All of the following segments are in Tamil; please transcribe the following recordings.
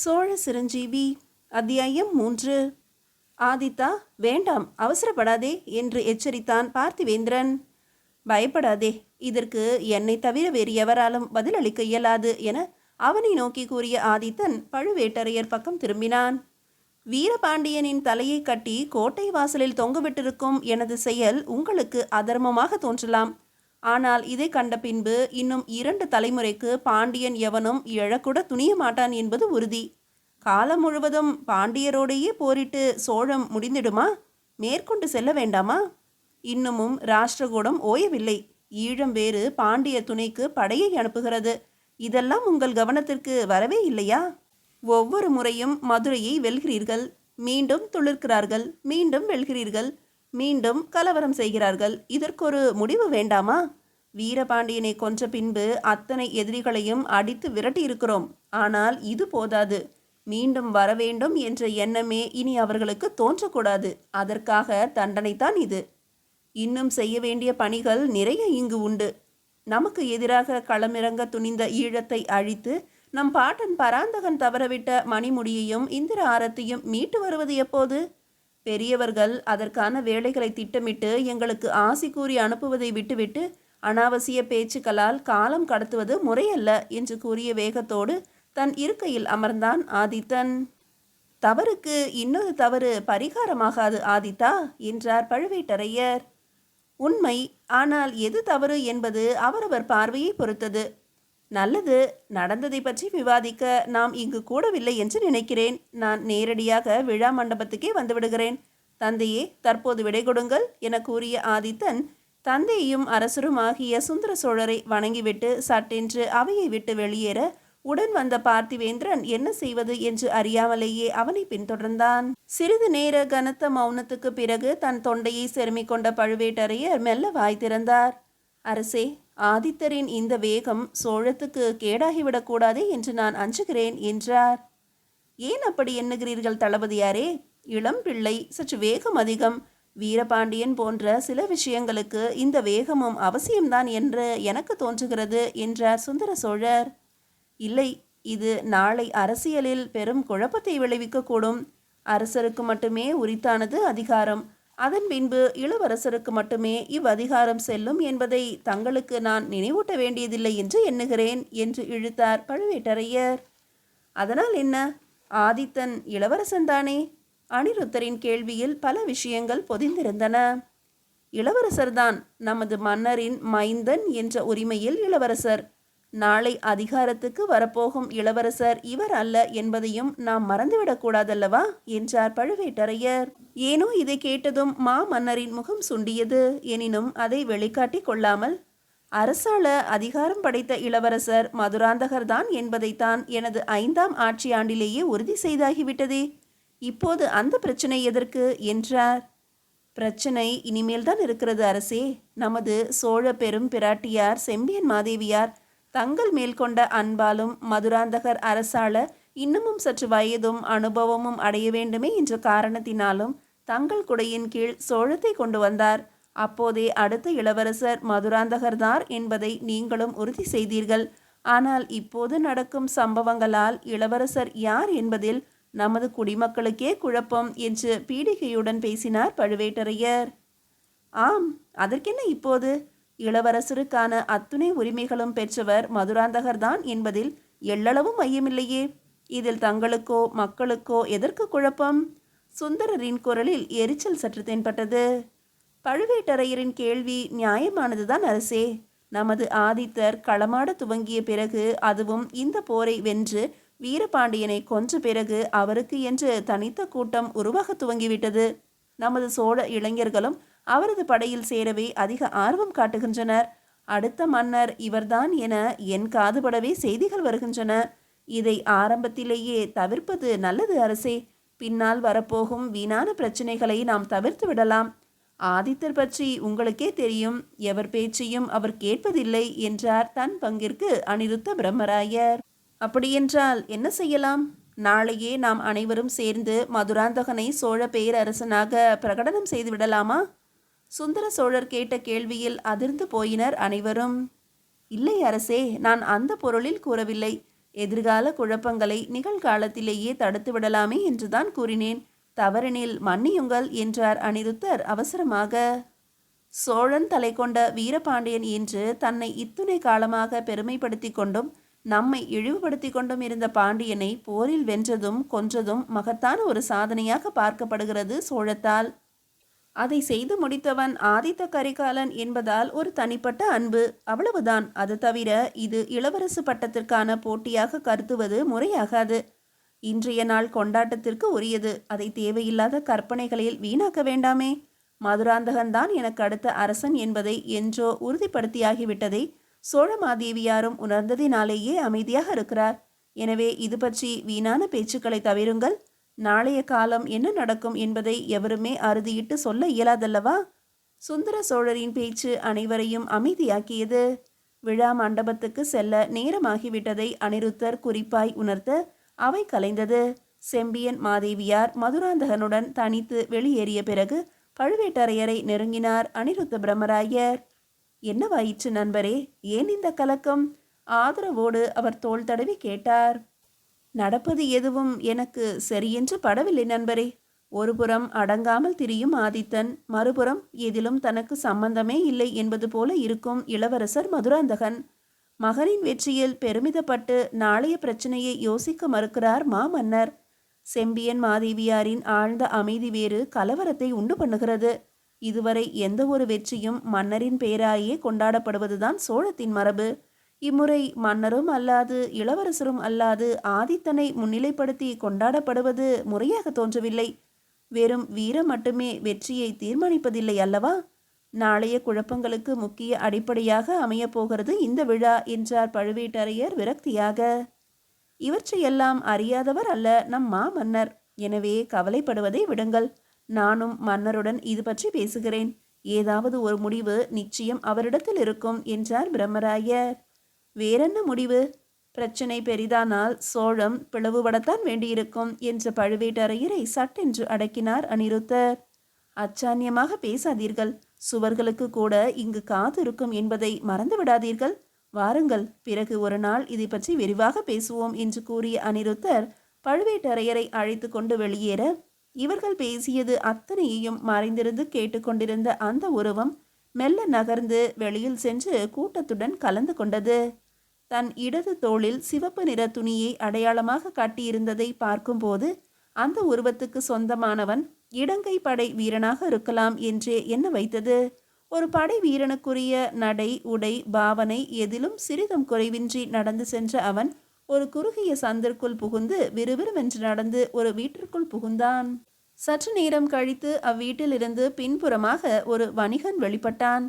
சோழ சிரஞ்சீவி அத்தியாயம் 3. ஆதித்தா, வேண்டாம், அவசரப்படாதே என்று எச்சரித்தான் பார்த்திவேந்திரன். பயப்படாதே, இதற்கு என்னை தவிர வேறு எவராலும் பதிலளிக்க இயலாது என அவனை நோக்கி கூறிய ஆதித்தன் பழுவேட்டரையர் பக்கம் திரும்பினான். வீரபாண்டியனின் தலையை கட்டி கோட்டை வாசலில் தொங்கவிட்டிருக்கும் எனது செயல் உங்களுக்கு அதர்மமாக தோன்றலாம். ஆனால் இதை கண்ட பின்பு இன்னும் 2 தலைமுறைக்கு பாண்டியன் எவனும் எழக்கூட துணிய மாட்டான் என்பது உறுதி. காலம் முழுவதும் பாண்டியரோடையே போரிட்டு சோழம் முடிந்திடுமா? மேற்கொண்டு செல்ல வேண்டாமா? இன்னமும் ராஷ்டிரகூடம் ஓயவில்லை. ஈழம் வேறு பாண்டிய துணைக்கு படையை அனுப்புகிறது. இதெல்லாம் உங்கள் கவனத்திற்கு வரவே இல்லையா? ஒவ்வொரு முறையும் மதுரையை வெல்கிறீர்கள், மீண்டும் துளிர்க்கிறார்கள், மீண்டும் வெல்கிறீர்கள், மீண்டும் கலவரம் செய்கிறார்கள். இதற்கொரு முடிவு வேண்டாமா? வீரபாண்டியனை கொன்ற பின்பு அத்தனை எதிரிகளையும் அடித்து விரட்டி இருக்கிறோம். ஆனால் இது போதாது. மீண்டும் வரவேண்டும் என்ற எண்ணமே இனி அவர்களுக்கு தோன்றக்கூடாது. அதற்காக தண்டனைத்தான் இது. இன்னும் செய்ய வேண்டிய பணிகள் நிறைய இங்கு உண்டு. நமக்கு எதிராக களமிறங்க துணிந்த ஈழத்தை அழித்து நம் பாட்டன் பராந்தகன் தவறவிட்ட மணிமுடியையும் இந்திர ஆரத்தையும் மீட்டு வருவது எப்போது? பெரியவர்கள் அதற்கான வேலைகளை திட்டமிட்டு எங்களுக்கு ஆசி கூறி அனுப்புவதை விட்டுவிட்டு அனாவசிய பேச்சுக்களால் காலம் கடத்துவது முறையல்ல என்று கூறிய வேகத்தோடு தன் இருக்கையில் அமர்ந்தான் ஆதித்தன். தவறுக்கு இன்னொரு தவறு பரிகாரமாகாது ஆதித்தா என்றார் பழுவேட்டரையர். உண்மை. ஆனால் எது தவறு என்பது அவரவர் பார்வையை பொறுத்தது. நல்லது, நடந்ததை பற்றி விவாதிக்க நாம் இங்கு கூடவில்லை என்று நினைக்கிறேன். நான் நேரடியாக விழா மண்டபத்துக்கே வந்துவிடுகிறேன். தந்தையே, தற்போது விடை கொடுங்கள் என கூறிய ஆதித்தன் தந்தையும் அரசரும் ஆகிய சுந்தர சோழரை வணங்கிவிட்டு சட்டென்று அவையை விட்டு வெளியேற உடன் வந்த பார்த்திவேந்திரன் என்ன செய்வது என்று அறியாமலேயே அவனை பின்தொடர்ந்தான். சிறிது நேர கனத்த மௌனத்துக்கு பிறகு தன் தொண்டையை செருமிக் கொண்ட பழுவேட்டரையர் மெல்ல வாய் திறந்தார். அரசே, ஆதித்தரின் இந்த வேகம் சோழத்துக்கு கேடாகிவிடக்கூடாதே என்று நான் அஞ்சுகிறேன் என்றார். ஏன் அப்படி எண்ணுகிறீர்கள் தளபதியாரே? இளம் பிள்ளை, சற்று வேகம் அதிகம். வீரபாண்டியன் போன்ற சில விஷயங்களுக்கு இந்த வேகமும் அவசியம்தான் என்று எனக்கு தோன்றுகிறது என்றார் சுந்தர சோழர். இல்லை, இது நாளை அரசியலில் பெரும் குழப்பத்தை விளைவிக்கக்கூடும். அரசருக்கு மட்டுமே உரித்தானது அதிகாரம். அதன் பின்பு இளவரசருக்கு மட்டுமே இவ்வதிகாரம் செல்லும் என்பதை தங்களுக்கு நான் நினைவூட்ட வேண்டியதில்லை என்று எண்ணுகிறேன் என்று இழுத்தார் பழுவேட்டரையர். அதனால் என்ன? ஆதித்தன் இளவரசன்தானே? அனிருத்தரின் கேள்வியில் பல விஷயங்கள் பொதிந்திருந்தன. இளவரசர்தான். நமது மன்னரின் மைந்தன் என்ற உரிமையில் இளவரசர். நாளை அதிகாரத்துக்கு வரப்போகும் இளவரசர் இவர் அல்ல என்பதையும் நாம் மறந்துவிடக்கூடாதல்லவா என்றார் பழுவேட்டரையர். ஏனோ இதை கேட்டதும் மன்னரின் முகம் சுண்டியது. எனினும் அதை வெளிக்காட்டி கொள்ளாமல், அரசாள அதிகாரம் படைத்த இளவரசர் மதுராந்தகர்தான் என்பதைத்தான் எனது 5ஆம் ஆட்சி ஆண்டிலேயே உறுதி செய்தாகிவிட்டதே. இப்போது அந்த பிரச்சனை எதற்கு என்றார். பிரச்சனை இனிமேல்தான் இருக்கிறது அரசே. நமது சோழ பெரும் பிராட்டியார் செம்பியன் மாதேவியார் தங்கள் மேல் கொண்ட அன்பாலும் மதுராந்தகர் அரசாள இன்னமும் சற்று வயதும் அனுபவமும் அடைய வேண்டுமே என்ற காரணத்தினாலும் தங்கள் குடையின் கீழ் சோழத்தை கொண்டு வந்தார். அப்போதே அடுத்த இளவரசர் மதுராந்தகர்தார் என்பதை நீங்களும் உறுதி செய்தீர்கள். ஆனால் இப்போது நடக்கும் சம்பவங்களால் இளவரசர் யார் என்பதில் நமது குடிமக்களுக்கே குழப்பம் என்று பீடிகையுடன் பேசினார் பழுவேட்டரையர். ஆம், அதற்கென்ன இப்போது? இளவரசருக்கான அத்துணை உரிமைகளும் பெற்றவர் மதுராந்தகர்தான் என்பதில் எள்ளளவும் ஐயமில்லையே. இதில் தங்களுக்கோ மக்களுக்கோ எதற்கு குழப்பம்? சுந்தரரின் குரலில் எரிச்சல் சற்று தென்பட்டது. பழுவேட்டரையரின் கேள்வி நியாயமானதுதான் அரசே. நமது ஆதித்தர் களமாட துவங்கிய பிறகு, அதுவும் இந்த போரை வென்று வீரபாண்டியனை கொன்ற பிறகு அவருக்கு என்று தனித்த கூட்டம் உருவாக துவங்கிவிட்டது. நமது சோழ இளைஞர்களும் அவரது படையில் சேரவே அதிக ஆர்வம் காட்டுகின்றனர். அடுத்த மன்னர் இவர்தான் என என் காதுபடவே செய்திகள் வருகின்றன. இதை ஆரம்பத்திலேயே தவிர்ப்பது நல்லது அரசே. பின்னால் வரப்போகும் வீணான பிரச்சனைகளை நாம் தவிர்த்து விடலாம். ஆதித்தர் பற்றி உங்களுக்கே தெரியும். எவர் பேச்சையும் அவர் கேட்பதில்லை என்றார் தன் பங்கிற்கு அனிருத்த பிரம்மராயர். அப்படியென்றால் என்ன செய்யலாம்? நாளையே நாம் அனைவரும் சேர்ந்து மதுராந்தகனை சோழ பேரரசனாக பிரகடனம் செய்து விடலாமா? சுந்தர சோழர் கேட்ட கேள்வியில் அதிர்ந்து போயினர் அனைவரும். இல்லை அரசே, நான் அந்த பொருளில் கூறவில்லை. எதிர்கால குழப்பங்களை நிகழ்காலத்திலேயே தடுத்து விடலாமே என்றுதான் கூறினேன். தவறெனில் மன்னியுங்கள் என்றார் அனிருத்தர் அவசரமாக. சோழன் தலை கொண்ட வீரபாண்டியன் என்று தன்னை இத்துணை காலமாக பெருமைப்படுத்தி கொண்டும் நம்மை இழிவுபடுத்தி கொண்டும் இருந்த பாண்டியனை போரில் வென்றதும் கொன்றதும் மகத்தான ஒரு சாதனையாக பார்க்கப்படுகிறது சோழத்தால். அதை செய்து முடித்தவன் ஆதித்த கரிகாலன் என்பதால் ஒரு தனிப்பட்ட அன்பு, அவ்வளவுதான். அது தவிர இது இளவரசு பட்டத்திற்கான போட்டியாக கருதுவது முறையாகாது. இன்றைய நாள் கொண்டாட்டத்திற்கு உரியது. அதை தேவையில்லாத கற்பனைகளில் வீணாக்க வேண்டாமே. மதுராந்தகன்தான் எனக்கு அடுத்த அரசன் என்பதை என்றோ உறுதிப்படுத்தியாகிவிட்டதை சோழமாதேவியாரும் உணர்ந்ததினாலேயே அமைதியாக இருக்கிறார். எனவே இது பற்றி வீணான பேச்சுக்களை தவிருங்கள். நாளைய காலம் என்ன நடக்கும் என்பதை எவருமே அறுதியிட்டு சொல்ல இயலாதல்லவா? சுந்தர சோழரின் பேச்சு அனைவரையும் அமைதியாக்கியது. விழா மண்டபத்துக்கு செல்ல நேரமாகிவிட்டதை அனிருத்தர் குறிப்பாய் உணர்த்த அவை கலைந்தது. செம்பியன் மாதேவியார் மதுராந்தகனுடன் தனித்து வெளியேறிய பிறகு பழுவேட்டரையரை நெருங்கினார் அனிருத்த பிரம்மராயர். என்னவாயிற்று நண்பரே, ஏன் இந்த கலக்கம்? ஆதரவோடு அவர் தோள் தடவி கேட்டார். நடப்பது எதுவும் எனக்கு சரியென்று படவில்லை நண்பரே. ஒருபுறம் அடங்காமல் திரியும் ஆதித்தன், மறுபுறம் எதிலும் தனக்கு சம்பந்தமே இல்லை என்பது போல இருக்கும் இளவரசர் மதுராந்தகன். மகனின் வெற்றியில் பெருமிதப்பட்டு நாளைய பிரச்சனையை யோசிக்க மறுக்கிறார் மாமன்னர். செம்பியன் மாதேவியாரின் ஆழ்ந்த அமைதி வேறு கலவரத்தை உண்டு பண்ணுகிறது. இதுவரை எந்த ஒரு வெற்றியும் மன்னரின் பெயராயே கொண்டாடப்படுவதுதான் சோழத்தின் மரபு. இம்முறை மன்னரும் அல்லாது இளவரசரும் அல்லாது ஆதித்தனை முன்னிலைப்படுத்தி கொண்டாடப்படுவது முறையாக தோன்றவில்லை. வெறும் வீரம் மட்டுமே வெற்றியை தீர்மானிப்பதில்லை அல்லவா? நாளைய குழப்பங்களுக்கு முக்கிய அடிப்படையாக அமையப்போகிறது இந்த விழா என்றார் பழுவேட்டரையர் விரக்தியாக. இவற்றையெல்லாம் அறியாதவர் அல்ல நம் மாமன்னர். எனவே கவலைப்படுவதை விடுங்கள். நானும் மன்னருடன் இது பற்றி பேசுகிறேன். ஏதாவது ஒரு முடிவு நிச்சயம் அவரிடத்தில் இருக்கும் என்றார் பிரம்மராயர். வேறென்ன முடிவு? பிரச்சனை பெரிதானால் சோழம் பிளவுபடத்தான் வேண்டியிருக்கும் என்ற பழுவேட்டரையரை சட்டென்று அடக்கினார் அனிருத்தர். அச்சான்யமாக பேசாதீர்கள். சுவர்களுக்கு கூட இங்கு காது இருக்கும் என்பதை மறந்து விடாதீர்கள். வாருங்கள், பிறகு ஒரு நாள் இதை பற்றி விரிவாக பேசுவோம் என்று கூறிய அனிருத்தர் பழுவேட்டரையரை அழைத்து கொண்டு வெளியேற, இவர்கள் பேசியது அத்தனையையும் மறைந்திருந்து கேட்டுக்கொண்டிருந்த அந்த உருவம் மெல்ல நகர்ந்து வெளியில் சென்று கூட்டத்துடன் கலந்து கொண்டது. தன் இடது தோளில் சிவப்பு நிற துணியை அடையாளமாக காட்டியிருந்ததை பார்க்கும்போது அந்த உருவத்துக்கு சொந்தமானவன் இடங்கை படை வீரனாக இருக்கலாம் என்றே எண்ண வைத்தது. ஒரு படை வீரனுக்குரிய நடை, உடை, பாவனை எதிலும் சிறிதும் குறைவின்றி நடந்து சென்ற அவன் ஒரு குறுகிய சந்திற்குள் புகுந்து விறுவிறுவென்று நடந்து ஒரு வீட்டிற்குள் புகுந்தான். சற்று நேரம் கழித்து அவ்வீட்டிலிருந்து பின்புறமாக ஒரு வணிகன் வெளிப்பட்டான்.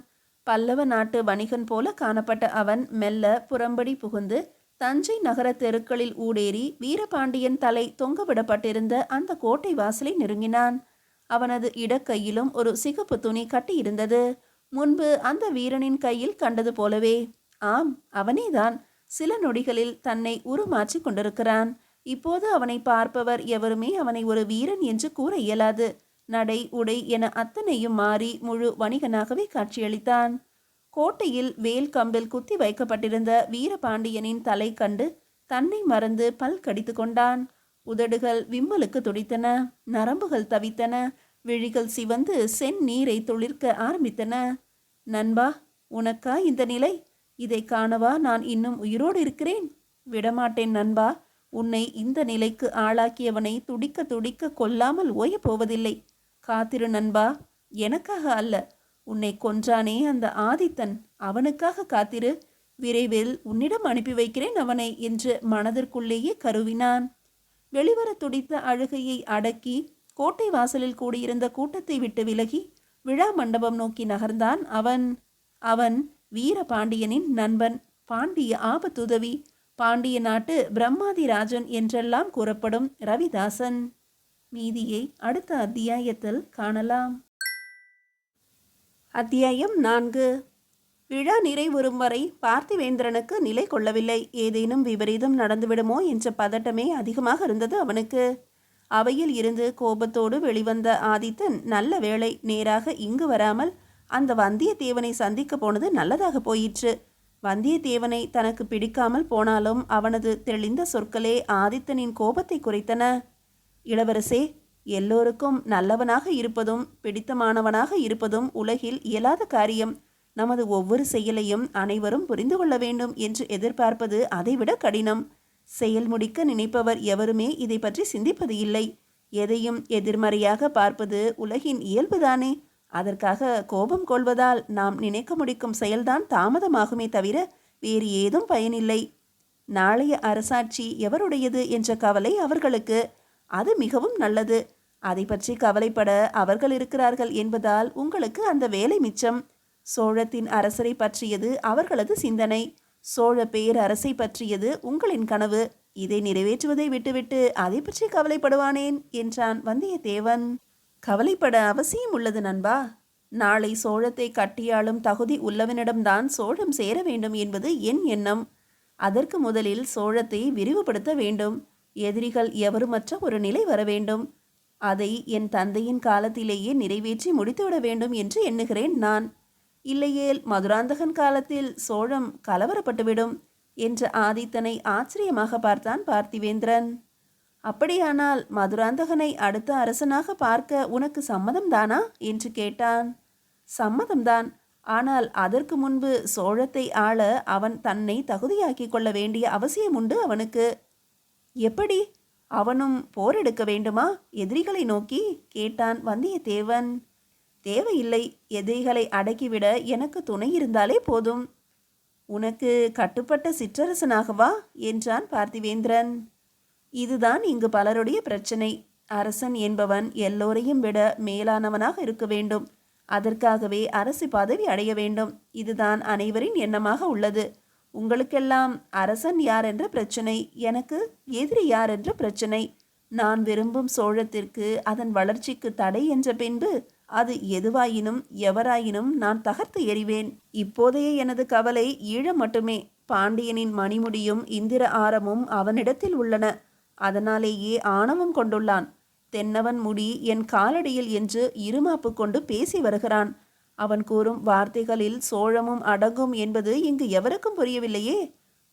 பல்லவ நாட்டு வணிகன் போல காணப்பட்ட அவன் மெல்ல புறம்படி புகுந்து தஞ்சை நகர தெருக்களில் ஊடேறி வீரபாண்டியன் தலை தொங்கவிடப்பட்டிருந்த அந்த கோட்டை வாசலை நெருங்கினான். அவனது இடக்கையிலும் ஒரு சிகப்பு துணி கட்டியிருந்தது. முன்பு அந்த வீரனின் கையில் கண்டது போலவே. ஆம், அவனேதான். சில நொடிகளில் தன்னை உருமாற்றி கொண்டிருக்கிறான். இப்போது அவனை பார்ப்பவர் எவருமே அவனை ஒரு வீரன் என்று கூற இயலாது. நடை, உடை என அத்தனையும் மாறி முழு வணிகனாகவே காட்சியளித்தான். கோட்டையில் வேல் கம்பில் குத்தி வைக்கப்பட்டிருந்த வீரபாண்டியனின் தலை கண்டு தன்னை மறந்து பல் கடித்து கொண்டான். உதடுகள் விம்மலுக்கு துடித்தன, நரம்புகள் தவித்தன, விழிகள் சிவந்து செந்நீரை துளிர்க்க ஆரம்பித்தன. நண்பா, உனக்கா இந்த நிலை? இதை காணவா நான் இன்னும் உயிரோடு இருக்கிறேன்? விடமாட்டேன் நண்பா. உன்னை இந்த நிலைக்கு ஆளாக்கியவனை துடிக்க துடிக்க கொல்லாமல் ஓயப் போவதில்லை. காத்திரு நண்பா. எனக்காக அல்ல, உன்னை கொன்றானே அந்த ஆதித்தன், அவனுக்காக காத்திரு. விரைவில் உன்னிடம் அனுப்பி வைக்கிறேன் அவனை என்று மனதிற்குள்ளேயே கருவினான். வெளிவர துடித்த அழுகையை அடக்கி கோட்டை வாசலில் கூடியிருந்த கூட்டத்தை விட்டு விலகி விழா மண்டபம் நோக்கி நகர்ந்தான் அவன். அவன் வீரபாண்டியனின் நண்பன், பாண்டிய ஆபத்துதவி, பாண்டிய நாட்டு பிரம்மாதிராஜன் என்றெல்லாம் கூறப்படும் ரவிதாசன். மீதியை அடுத்த அத்தியாயத்தில் காணலாம். அத்தியாயம் 4. விழா நிறைவுறும் வரை பார்த்திவேந்திரனுக்கு நிலை கொள்ளவில்லை. ஏதேனும் விபரீதம் நடந்துவிடுமோ என்ற பதட்டமே அதிகமாக இருந்தது அவனுக்கு. அவையில் இருந்து கோபத்தோடு வெளிவந்த ஆதித்தன் நல்ல வேளை நேராக இங்கு வராமல் அந்த வந்தியத்தேவனை சந்திக்க போனது நல்லதாக போயிற்று. வந்தியத்தேவனை தனக்கு பிடிக்காமல் போனாலும் அவனது தெளிந்த சொற்களே ஆதித்தனின் கோபத்தை குறைத்தன. இளவரசே, எல்லோருக்கும் நல்லவனாக இருப்பதும் பிடித்தமானவனாக இருப்பதும் உலகில் இயலாத காரியம். நமது ஒவ்வொரு செயலையும் அனைவரும் புரிந்து கொள்ள வேண்டும் என்று எதிர்பார்ப்பது அதைவிட கடினம். செயல் முடிக்க நினைப்பவர் எவருமே இதை பற்றி சிந்திப்பது இல்லை. எதையும் எதிர்மறையாக பார்ப்பது உலகின் இயல்புதானே. அதற்காக கோபம் கொள்வதால் நாம் நினைக்க முடிக்கும் செயல்தான் தாமதமாகுமே தவிர வேறு ஏதும் பயனில்லை. நாளைய அரசாட்சி எவருடையது என்ற கவலை அவர்களுக்கு. அது மிகவும் நல்லது. அதை பற்றி கவலைப்பட அவர்கள் இருக்கிறார்கள் என்பதால் உங்களுக்கு அந்த வேலை மிச்சம். சோழத்தின் அரசரை பற்றியது அவர்களது சிந்தனை. சோழ பேரரசை பற்றியது உங்களின் கனவு. இதை நிறைவேற்றுவதை விட்டுவிட்டு அதை பற்றி கவலைப்படுவானேன் என்றான் வந்தியத்தேவன். கவலைப்பட அவசியம் உள்ளது நண்பா. நாளை சோழத்தை கட்டியாளும் தகுதி உள்ளவனிடம்தான் சோழம் சேர வேண்டும் என்பது என் எண்ணம். அதற்கு முதலில் சோழத்தை விரிவுபடுத்த வேண்டும். எதிரிகள் எவருமற்ற ஒரு நிலை வர வேண்டும். அதை என் தந்தையின் காலத்திலேயே நிறைவேற்றி முடித்துவிட வேண்டும் என்று எண்ணுகிறேன் நான். இல்லையேல் மதுராந்தகன் காலத்தில் சோழம் கலவரப்பட்டுவிடும் என்ற ஆதித்தனை ஆச்சரியமாக பார்த்தான் பார்த்திவேந்திரன். அப்படியானால் மதுராந்தகனை அடுத்த அரசனாக பார்க்க உனக்கு சம்மதம்தானா என்று கேட்டான். சம்மதம்தான். ஆனால் அதற்கு முன்பு சோழத்தை ஆள அவன் தன்னை தகுதியாக்கி கொள்ள வேண்டிய அவசியம் உண்டு அவனுக்கு. எப்படி? அவனும் போரெடுக்க வேண்டுமா எதிரிகளை நோக்கி கேட்டான் வந்தியத்தேவன். தேவையில்லை. எதிரிகளை அடக்கிவிட எனக்கு துணை இருந்தாலே போதும். உனக்கு கட்டுப்பட்ட சிற்றரசனாகவா என்றான் பார்த்திவேந்திரன். இதுதான் இங்கு பலருடைய பிரச்சனை. அரசன் என்பவன் எல்லோரையும் விட மேலானவனாக இருக்க வேண்டும். அதற்காகவே அரசு பதவி அடைய வேண்டும். இதுதான் அனைவரின் எண்ணமாக உள்ளது. உங்களுக்கெல்லாம் அரசன் யார் என்ற பிரச்சனை, எனக்கு எதிரி யார் என்ற பிரச்சனை. நான் விரும்பும் சோழத்திற்கு அதன் வளர்ச்சிக்கு தடை என்ற பின்பு அது எதுவாயினும் எவராயினும் நான் தகர்த்து எறிவேன். இப்போதைய எனது கவலை ஈழம் மட்டுமே. பாண்டியனின் மணிமுடியும் இந்திர ஆரமும் அவனிடத்தில் உள்ளன. அதனாலேயே ஆணவம் கொண்டுள்ளான். தென்னவன் முடி என் காலடியில் என்று இருமாப்பு கொண்டு பேசி வருகிறான். அவன் கூறும் வார்த்தைகளில் சோழமும் அடங்கும் என்பது இங்கு எவருக்கும் புரியவில்லையே.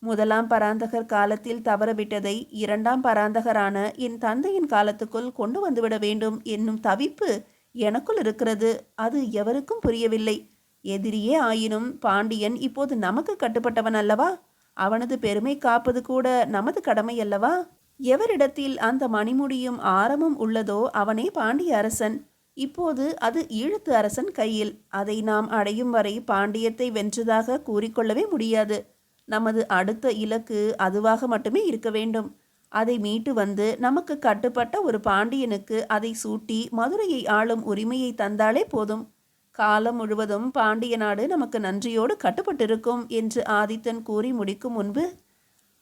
முதலாம் பராந்தகர் காலத்தில் தவறவிட்டதை இரண்டாம் பராந்தகரான என் தந்தையின் காலத்துக்குள் கொண்டு வந்துவிட வேண்டும் என்னும் தவிப்பு எனக்குள் இருக்கிறது. அது எவருக்கும் புரியவில்லை. எதிரியே ஆயினும் பாண்டியன் இப்போது நமக்கு கட்டுப்பட்டவன் அல்லவா? அவனது பெருமை காப்பது கூட நமது கடமை அல்லவா? எவரிடத்தில் அந்த மணிமுடியும் ஆரமும் உள்ளதோ அவனே பாண்டிய அரசன். இப்போது அது ஈழத்து அரசன் கையில். அதை நாம் அடையும் வரை பாண்டியத்தை வென்றதாக கூறிக்கொள்ளவே முடியாது. நமது அடுத்த இலக்கு அதுவாக மட்டுமே இருக்க வேண்டும். அதை மீட்டு வந்து நமக்கு கட்டுப்பட்ட ஒரு பாண்டியனுக்கு அதை சூட்டி மதுரையை ஆளும் உரிமையை தந்தாலே போதும். காலம் முழுவதும் பாண்டிய நாடு நமக்கு நன்றியோடு கட்டுப்பட்டிருக்கும் என்று ஆதித்தன் கூறி முடிக்கும் முன்பு,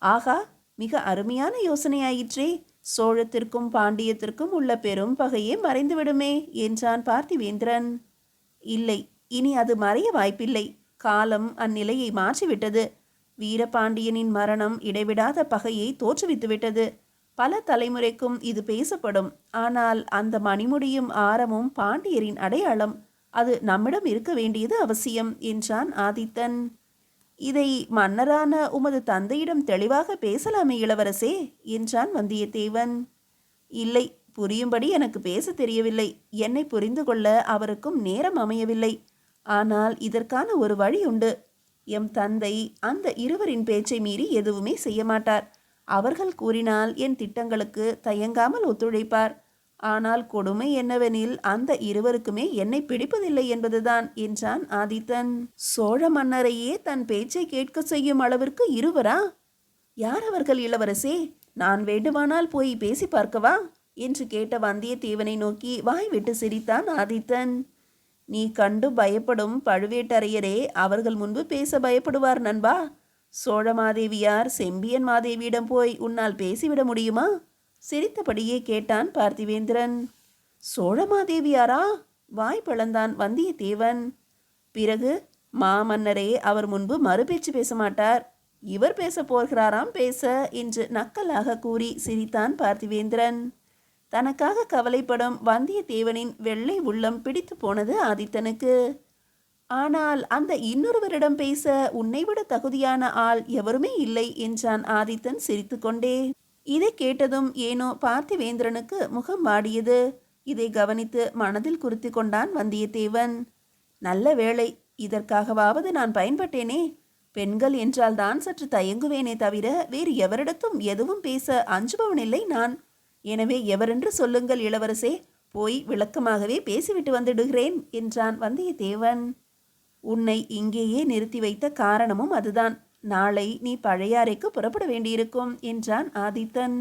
ஆகா, மிக அருமையான யோசனையாயிற்றே. சோழத்திற்கும் பாண்டியத்திற்கும் உள்ள பெரும் பகையே மறைந்துவிடுமே என்றான் பார்த்திவேந்திரன். இல்லை, இனி அது மறைய வாய்ப்பில்லை. காலம் அந்நிலையை மாற்றிவிட்டது. வீரபாண்டியனின் மரணம் இடைவிடாத பகையை தோற்றுவித்துவிட்டது. பல தலைமுறைக்கும் இது பேசப்படும். ஆனால் அந்த மணிமுடியும் ஆரமும் பாண்டியரின் அடையாளம். அது நம்மிடம் இருக்க வேண்டியது அவசியம் என்றான் ஆதித்தன். இதை மன்னரான உமது தந்தையிடம் தெளிவாக பேசலாமே இளவரசே என்றான் வந்தியத்தேவன். இல்லை, புரியும்படி எனக்கு பேச தெரியவில்லை. என்னை புரிந்து கொள்ள அவருக்கும் நேரம் அமையவில்லை. ஆனால் இதற்கான ஒரு வழி உண்டு. எம் தந்தை அந்த இருவரின் பேச்சை மீறி எதுவுமே செய்ய மாட்டார். அவர்கள் கூறினால் என் திட்டங்களுக்கு தயங்காமல் ஒத்துழைப்பார். ஆனால் கொடுமை என்னவெனில் அந்த இருவருக்குமே என்னை பிடிப்பதில்லை என்பதுதான் என்றான் ஆதித்தன். சோழ மன்னரையே தன் பேச்சை கேட்க செய்யும் அளவிற்கு இருவரா? யார் அவர்கள் இளவரசே? நான் வேண்டுமானால் போய் பேசி பார்க்கவா என்று கேட்ட வந்தியத்தேவனை நோக்கி வாய் விட்டு சிரித்தான் ஆதித்தன். நீ கண்டு பயப்படும் பழுவேட்டரையரே அவர்கள் முன்பு பேச பயப்படுவார் நண்பா. சோழ மாதேவியார் செம்பியன் மாதேவியிடம் போய் உன்னால் பேசிவிட முடியுமா? சிரித்தபடியே கேட்டான் பார்த்திவேந்திரன். சோழமாதேவியாரா? வாய் பிளந்தான் வந்தியத்தேவன். பிறகு மாமன்னரே அவர் முன்பு மறுபேச்சு பேச மாட்டார். இவர் பேச போகிறாராம் பேச என்று நக்கலாக கூறி சிரித்தான் பார்த்திவேந்திரன். தனக்காக கவலைப்படும் வந்தியத்தேவனின் வெள்ளை உள்ளம் பிடித்து போனது ஆதித்தனுக்கு. ஆனால் அந்த இன்னொருவரிடம் பேச உன்னை விட தகுதியான ஆள் எவருமே இல்லை என்றான் ஆதித்தன் சிரித்துக்கொண்டே. இதை கேட்டதும் ஏனோ பார்த்திவேந்திரனுக்கு முகம் வாடியது. இதை கவனித்து மனதில் குறித்து கொண்டான் வந்தியத்தேவன். நல்ல வேளை, இதற்காகவாவது நான் பயன்பட்டேனே. பெண்கள் என்றால் தான் சற்று தயங்குவேனே தவிர வேறு எவரிடத்தும் எதுவும் பேச அஞ்சுபவனில்லை நான். எனவே எவரென்று சொல்லுங்கள் இளவரசே, போய் விளக்கமாகவே பேசிவிட்டு வந்துடுகிறேன் என்றான் வந்தியத்தேவன். உன்னை இங்கேயே நிறுத்தி வைத்த காரணமும் அதுதான். நாளை நீ பழையாறைக்கு புறப்பட வேண்டியிருக்கும் என்றான் ஆதித்தன்.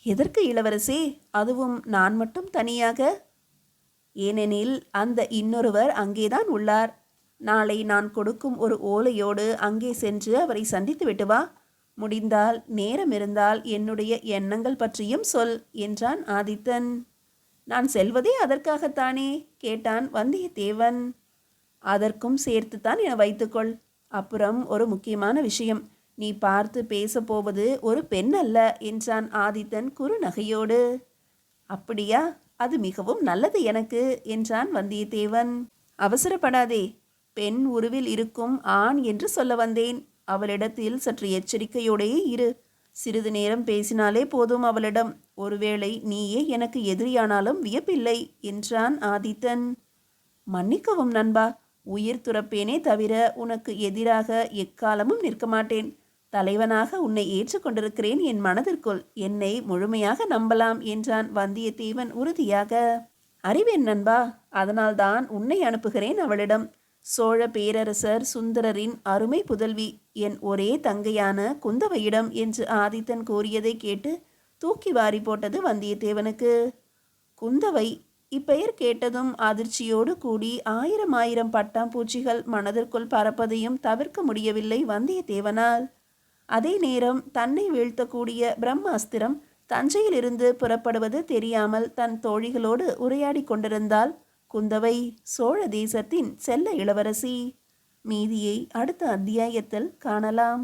எதற்கு இளவரசே, அதுவும் நான் மட்டும் தனியாக? ஏனெனில் அந்த இன்னொருவர் அங்கேதான் உள்ளார். நாளை நான் கொடுக்கும் ஒரு ஓலையோடு அங்கே சென்று அவரை சந்தித்து விட்டு வா. முடிந்தால் நேரம் இருந்தால் என்னுடைய எண்ணங்கள் பற்றியும் சொல் என்றான் ஆதித்தன். நான் செல்வதே அதற்காகத்தானே கேட்டான் வந்தியத்தேவன். அதற்கும் சேர்த்துத்தான் என வைத்துக்கொள். அப்புறம் ஒரு முக்கியமான விஷயம், நீ பார்த்து பேசப்போவது ஒரு பெண் அல்ல என்றான் ஆதித்தன் குறுநகையோடு. அப்படியா? அது மிகவும் நல்லது எனக்கு என்றான் வந்தியத்தேவன். அவசரப்படாதே, பெண் உருவில் இருக்கும் ஆண் என்று சொல்ல வந்தேன். அவளிடத்தில் சற்று எச்சரிக்கையோடே இரு. சிறிது நேரம் பேசினாலே போதும் அவளிடம். ஒருவேளை நீயே எனக்கு எதிரியானாலும் வியப்பில்லை என்றான் ஆதித்தன். மன்னிக்கவும் நண்பா, உயிர் துறப்பேனே தவிர உனக்கு எதிராக எக்காலமும் நிற்க மாட்டேன். தலைவனாக உன்னை ஏற்றுக்கொண்டிருக்கிறேன் என் மனதிற்குள். என்னை முழுமையாக நம்பலாம் என்றான் வந்தியத்தேவன் உறுதியாக. அறிவேன் நண்பா, அதனால்தான் உன்னை அனுப்புகிறேன் அவளிடம். சோழ பேரரசர் சுந்தரரின் அருமை புதல்வி என் ஒரே தங்கையான குந்தவையிடம் என்று ஆதித்தன் கூறியதை கேட்டு தூக்கி வாரி போட்டது வந்தியத்தேவனுக்கு. குந்தவை இப்பெயர் கேட்டதும் அதிர்ச்சியோடு கூடி ஆயிரம் ஆயிரம் பட்டாம்பூச்சிகள் மனதிற்குள் பறப்பதையும் தவிர்க்க முடியவில்லை வந்தியத்தேவனால். அதே நேரம் தன்னை வீழ்த்தக்கூடிய பிரம்மாஸ்திரம் தஞ்சையிலிருந்து புறப்படுவது தெரியாமல் தன் தோழிகளோடு உரையாடி கொண்டிருந்தாள் குந்தவை, சோழ தேசத்தின் செல்ல இளவரசி. மீதியை அடுத்த அத்தியாயத்தில் காணலாம்.